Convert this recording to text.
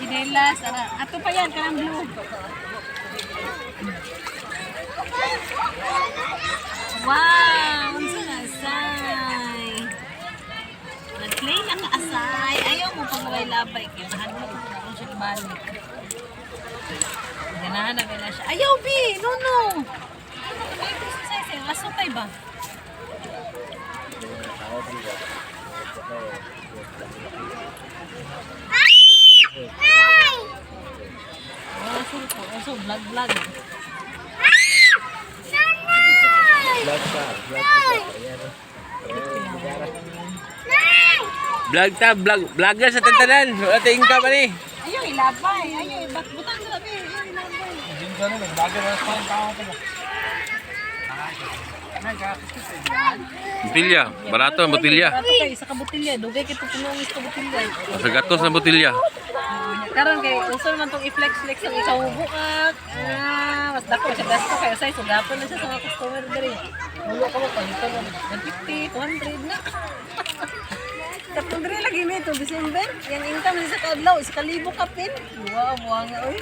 Chinelas. Ato pa yan, kanang blue. Wow! Unsa na asay? Nag-play na ka asay. Ayaw mo pag walay labay. Kaya mahal mo kung siya ibalik. Ganahan na gana siya. Ayaw, B! No, no! Ay, ito sa size. Asutay ba? Also, vlog. Vlogger sa tantanan. Wala tayong income ni. Ayaw, ilabay. Ayaw, butang sa labi. Ayaw, ilabay. Botilya, barato ang botilya. Barato kayo, sa kabutilya. Dugay kito punongis ka butilya. Sa gatos na botilya. Karon kay uso naman tong i-flex ang ikahubo ka. Mas dako siya gasto kaya say sugapon na siya sa mga customer diri. Mulo ka mo palito mo 150, 200 na. Tapos diri lagi nito December, yang income sa kadlaw is kalibo ka pin. Wow, nga oy.